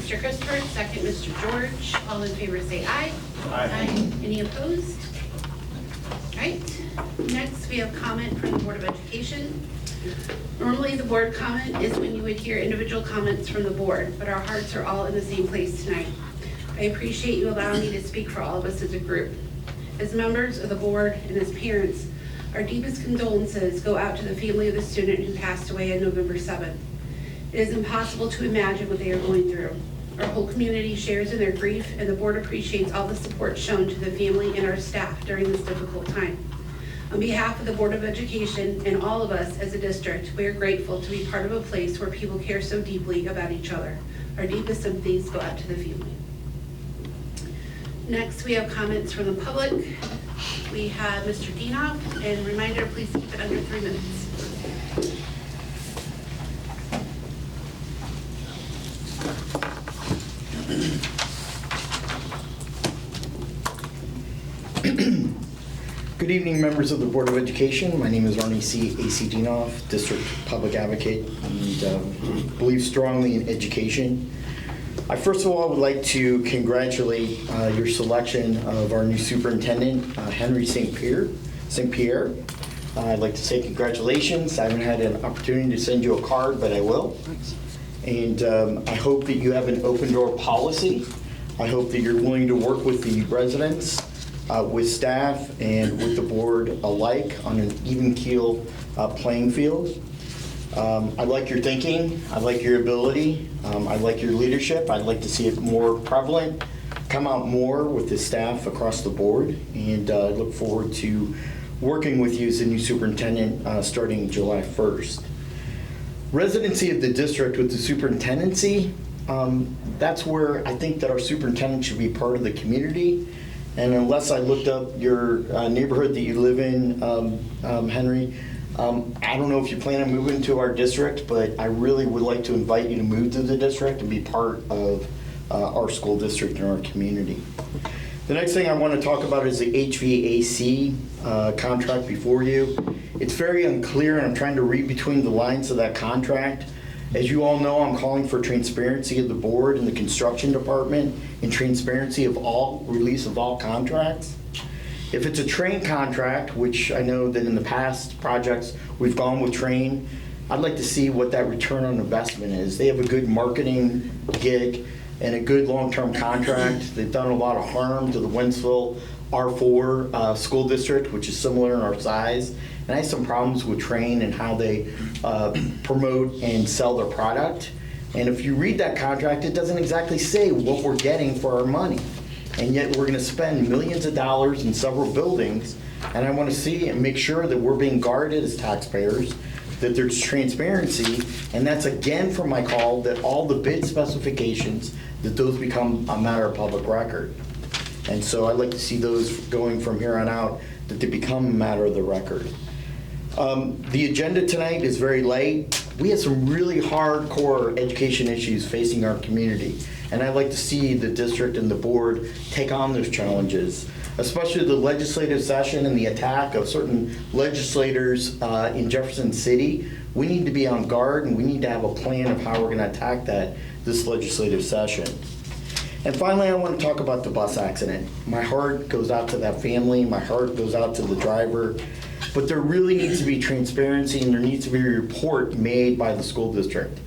Mr. Christopher, second Mr. George. All in favor say aye. Aye. Any opposed? All right. Next, we have comment from the Board of Education. Normally, the board comment is when you would hear individual comments from the board, but our hearts are all in the same place tonight. I appreciate you allowing me to speak for all of us as a group. As members of the board and as parents, our deepest condolences go out to the family of the student who passed away on November 7th. It is impossible to imagine what they are going through. Our whole community shares in their grief, and the board appreciates all the support shown to the family and our staff during this difficult time. On behalf of the Board of Education and all of us as a district, we are grateful to be part of a place where people care so deeply about each other. Our deepest sympathies go out to the family. Next, we have comments from the public. We have Mr. Dienoff, and reminder, please keep it under 3 minutes. Good evening, members of the Board of Education. My name is Arnie C. A.C. Dienoff, District Public Advocate, and believe strongly in education. I first of all would like to congratulate your selection of our new superintendent, Henry St. Pierre. I'd like to say congratulations. I haven't had an opportunity to send you a card, but I will. And I hope that you have an open door policy. I hope that you're willing to work with the residents, with staff, and with the board alike on an even keel playing field. I like your thinking. I like your ability. I like your leadership. I'd like to see it more prevalent, come out more with the staff across the board, and I look forward to working with you as the new superintendent starting July 1st. Residency of the district with the superintendency, that's where I think that our superintendent should be part of the community. And unless I looked up your neighborhood that you live in, Henry, I don't know if you plan on moving to our district, but I really would like to invite you to move to the district and be part of our school district and our community. The next thing I want to talk about is the HVAC contract before you. It's very unclear, and I'm trying to read between the lines of that contract. As you all know, I'm calling for transparency of the board and the construction department and transparency of all release of all contracts. If it's a train contract, which I know that in the past projects we've gone with train, I'd like to see what that return on investment is. They have a good marketing gig and a good long-term contract. They've done a lot of harm to the Wentzville R4 school district, which is similar in our size. And I have some problems with train and how they promote and sell their product. And if you read that contract, it doesn't exactly say what we're getting for our money. And yet we're gonna spend millions of dollars in several buildings. And I wanna see and make sure that we're being guarded as taxpayers, that there's transparency. And that's again from my call that all the bid specifications, that those become a matter of public record. And so I'd like to see those going from here on out, that they become a matter of the record. The agenda tonight is very light. We have some really hardcore education issues facing our community. And I'd like to see the district and the board take on those challenges, especially the legislative session and the attack of certain legislators in Jefferson City. We need to be on guard, and we need to have a plan of how we're going to attack this legislative session. And finally, I want to talk about the bus accident. My heart goes out to that family. My heart goes out to the driver. But there really needs to be transparency, and there needs to be a report made by the school district.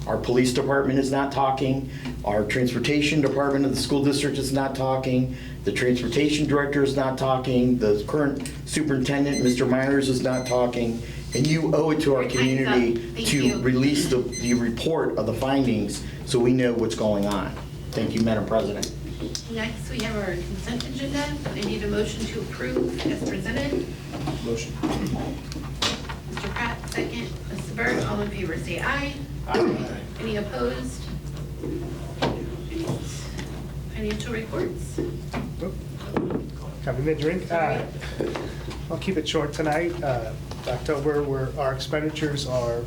Our police department is not talking. Our transportation department of the school district is not talking. The transportation director is not talking. The current superintendent, Mr. Myers, is not talking. And you owe it to our community to release the report of the findings so we know what's going on. Thank you, Madam President. Next, we have our consent agenda. I need a motion to approve as presented. Motion. Mr. Pratt, second. Mrs. Bird, all in favor say aye. Aye. Any opposed? Financial reports. Having a drink. I'll keep it short tonight. October, where our expenditures are,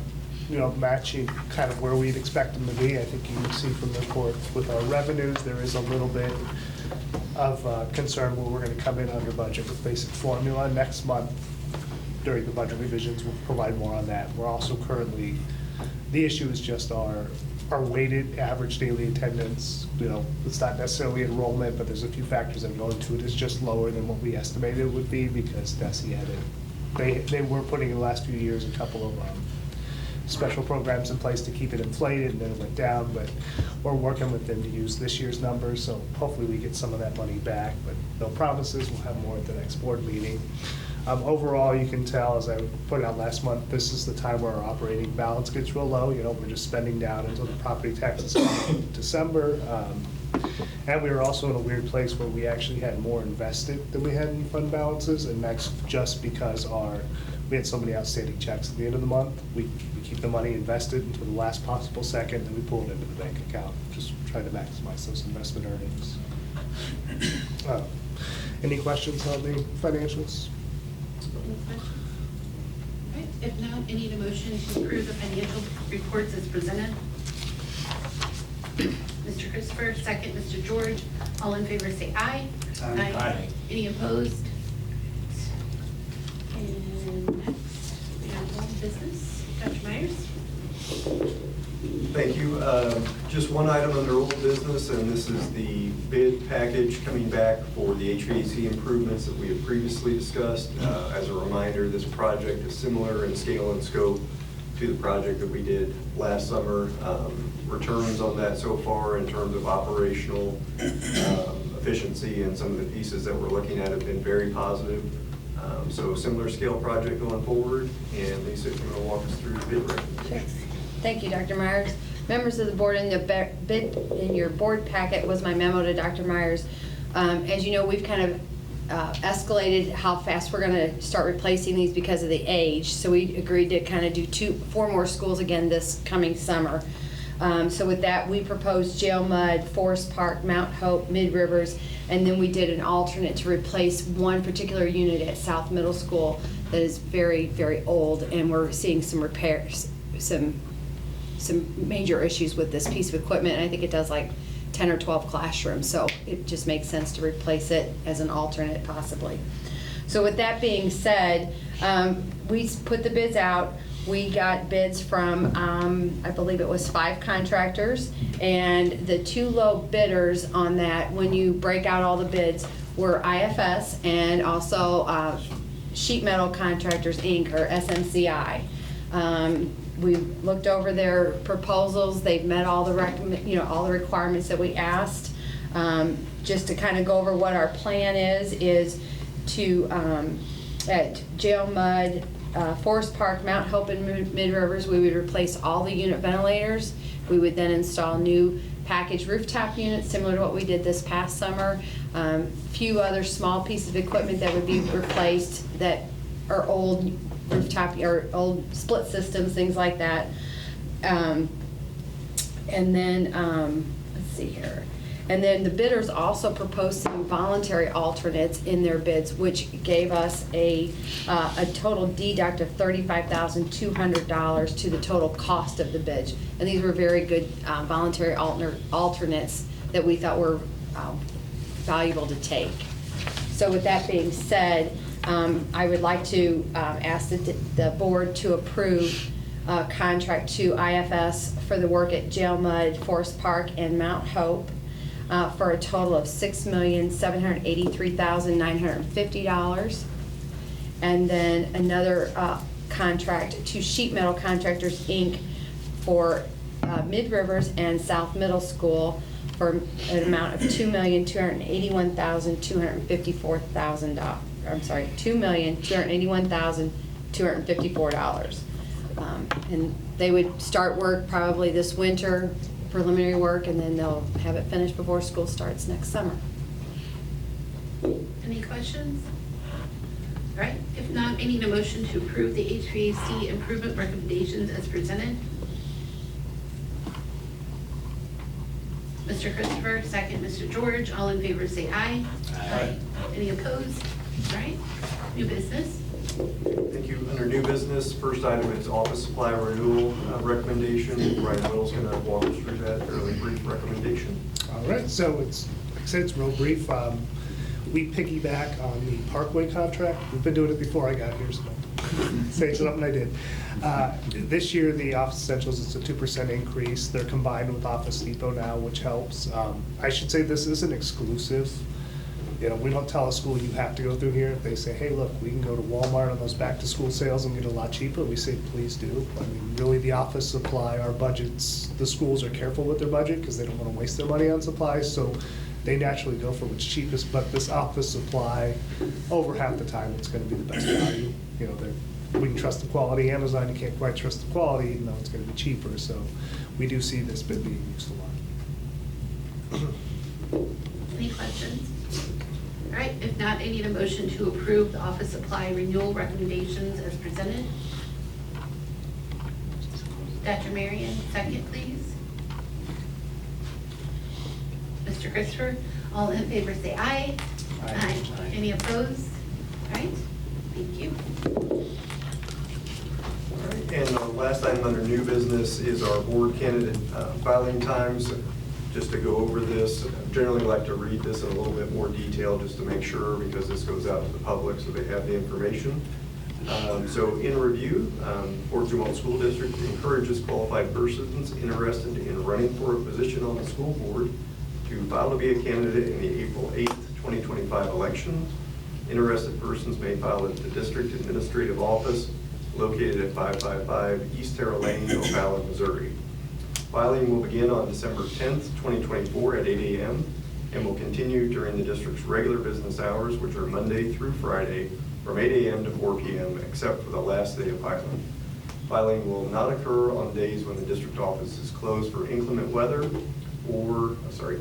matching kind of where we'd expect them to be. I think you can see from the report with our revenues, there is a little bit of concern where we're going to come in under budget with basic formula. Next month, during the budget revisions, we'll provide more on that. We're also currently, the issue is just our our weighted average daily attendance, it's not necessarily enrollment, but there's a few factors that go into it, is just lower than what we estimated it would be because DESE had it. They were putting in the last few years a couple of special programs in place to keep it inflated, and then it went down, but we're working with them to use this year's numbers, so hopefully we get some of that money back, but no promises. We'll have more at the next board meeting. Overall, you can tell, as I put out last month, this is the time where our operating balance gets real low. We're just spending down until the property taxes come in December. And we were also in a weird place where we actually had more invested than we had in fund balances, and that's just because we had so many outstanding checks at the end of the month. We keep the money invested until the last possible second, and we pull it into the bank account, just trying to maximize those investment earnings. Any questions on the financials? Any questions? All right, if not, I need a motion to approve the financial reports as presented. Mr. Christopher, second. Mr. George, all in favor say aye. Aye. Aye. Any opposed? And next, we have old business. Dr. Myers? Thank you. Just one item under old business, and this is the bid package coming back for the HVAC improvements that we have previously discussed. As a reminder, this project is similar in scale and scope to the project that we did last summer. Returns on that so far in terms of operational efficiency and some of the pieces that we're looking at have been very positive. So similar scale project going forward, and Lisa, if you're going to walk us through the bid recommendations. Thank you, Dr. Myers. Members of the board, in the bid in your board packet was my memo to Dr. Myers. As you know, we've kind of escalated how fast we're going to start replacing these because of the age. So we agreed to kind of do 4 more schools again this coming summer. So with that, we proposed Jail Mud, Forest Park, Mount Hope, Mid Rivers, and then we did an alternate to replace one particular unit at South Middle School that is very, very old, and we're seeing some repairs, some major issues with this piece of equipment. And I think it does like 10 or 12 classrooms, so it just makes sense to replace it as an alternate possibly. So with that being said, we put the bids out. We got bids from, I believe it was 5 contractors, and the 2 low bidders on that, when you break out all the bids, were IFS and also Sheet Metal Contractors, Inc., or SMCI. We looked over their proposals. They've met all the all the requirements that we asked. Just to kind of go over what our plan is to at Jail Mud, Forest Park, Mount Hope, and Mid Rivers, we would replace all the unit ventilators. We would then install new package rooftop units similar to what we did this past summer. Few other small pieces of equipment that would be replaced that are old rooftop or old split systems, things like that. And then let's see here. And then the bidders also proposed some voluntary alternates in their bids, which gave us a total deduct of $35,200 to the total cost of the bid. And these were very good voluntary alternates that we thought were valuable to take. So with that being said, I would like to ask the board to approve contract to IFS for the work at Jail Mud, Forest Park, and Mount Hope for a total of $6,783,950. And then another contract to Sheet Metal Contractors, Inc. for Mid Rivers and South Middle School for an amount of $2,281,254. I'm sorry, $2,281,254. And they would start work probably this winter, preliminary work, and then they'll have it finished before school starts next summer. Any questions? All right, if not, I need a motion to approve the HVAC improvement recommendations as presented. Mr. Christopher, second. Mr. George, all in favor say aye. Aye. Any opposed? All right, new business. Thank you. Under new business, first item is office supply renewal recommendation. Ryan Will's going to walk us through that fairly brief recommendation. All right, so like I said, it's real brief. We piggyback on the Parkway contract. We've been doing it before I got here, so say something I did. This year, the Office Essentials is a 2% increase. They're combined with Office Depot now, which helps. I should say this isn't exclusive. You know, we don't tell a school you have to go through here. If they say, hey, look, we can go to Walmart on those back-to-school sales and get a lot cheaper, we say, please do. I mean, really, the office supply, our budgets, the schools are careful with their budget because they don't want to waste their money on supplies, so they naturally go for what's cheapest. But this office supply, over half the time, it's going to be the best value. You know, we can trust the quality. Amazon, you can't quite trust the quality, even though it's going to be cheaper. So we do see this bid being used a lot. Any questions? All right, if not, I need a motion to approve the office supply renewal recommendations as presented. Dr. Marion, second, please. Mr. Christopher, all in favor say aye. Aye. Any opposed? All right, thank you. All right, and the last item under new business is our board candidate filing times. Just to go over this, I generally like to read this in a little bit more detail just to make sure, because this goes out to the public so they have the information. So in review, Fort Dumont School District encourages qualified persons interested in running for a position on the school board to file to be a candidate in the April 8th, 2025 election. Interested persons may file at the district administrative office located at 555 East Terra Lane, O'Fallon, Missouri. Filing will begin on December 10th, 2024 at 8 a.m. and will continue during the district's regular business hours, which are Monday through Friday from 8 a.m. to 4 p.m., except for the last day of filing. Filing will not occur on days when the district office is closed for inclement weather,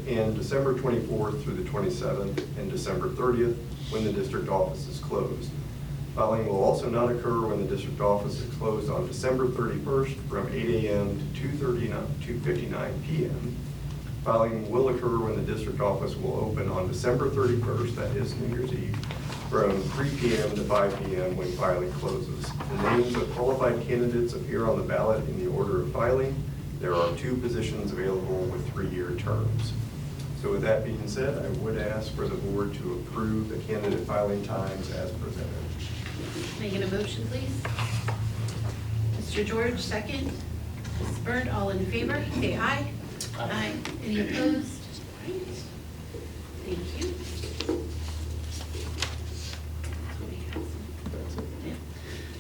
and December 24th through the 27th and December 30th when the district office is closed. Filing will also not occur when the district office is closed on December 31st from 8 a.m. to 2:59 p.m. Filing will occur when the district office will open on December 31st, that is New Year's Eve, from 3 p.m. to 5 p.m. when filing closes. The names of qualified candidates appear on the ballot in the order of filing. There are 2 positions available with 3-year terms. So with that being said, I would ask for the board to approve the candidate filing times as presented. Making a motion, please. Mr. George, second. Ms. Bird, all in favor, say aye. Aye. Any opposed? All right. Thank you.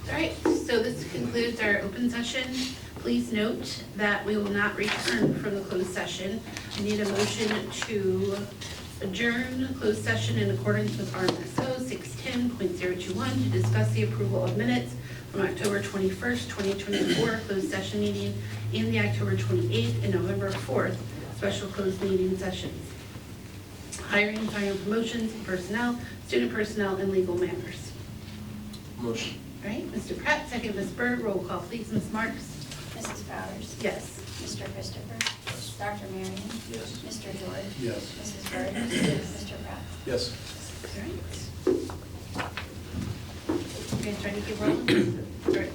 All right, so this concludes our open session. Please note that we will not return from the closed session. I need a motion to adjourn the closed session in accordance with RMSO 610.021 to discuss the approval of minutes from October 21st, 2024 closed session meeting and the October 28th and November 4th special closed meeting sessions. Hiring, firing, promotions, personnel, student personnel, and legal matters. Motion. All right, Mr. Pratt, second, Ms. Bird, roll call, please. Ms. Marks? Mrs. Bowers? Yes. Mr. Christopher? Yes. Dr. Marion? Yes. Mr. George? Yes. Mrs. Bird? Mr. Pratt? Yes. All right. You guys ready to get rolling? All right.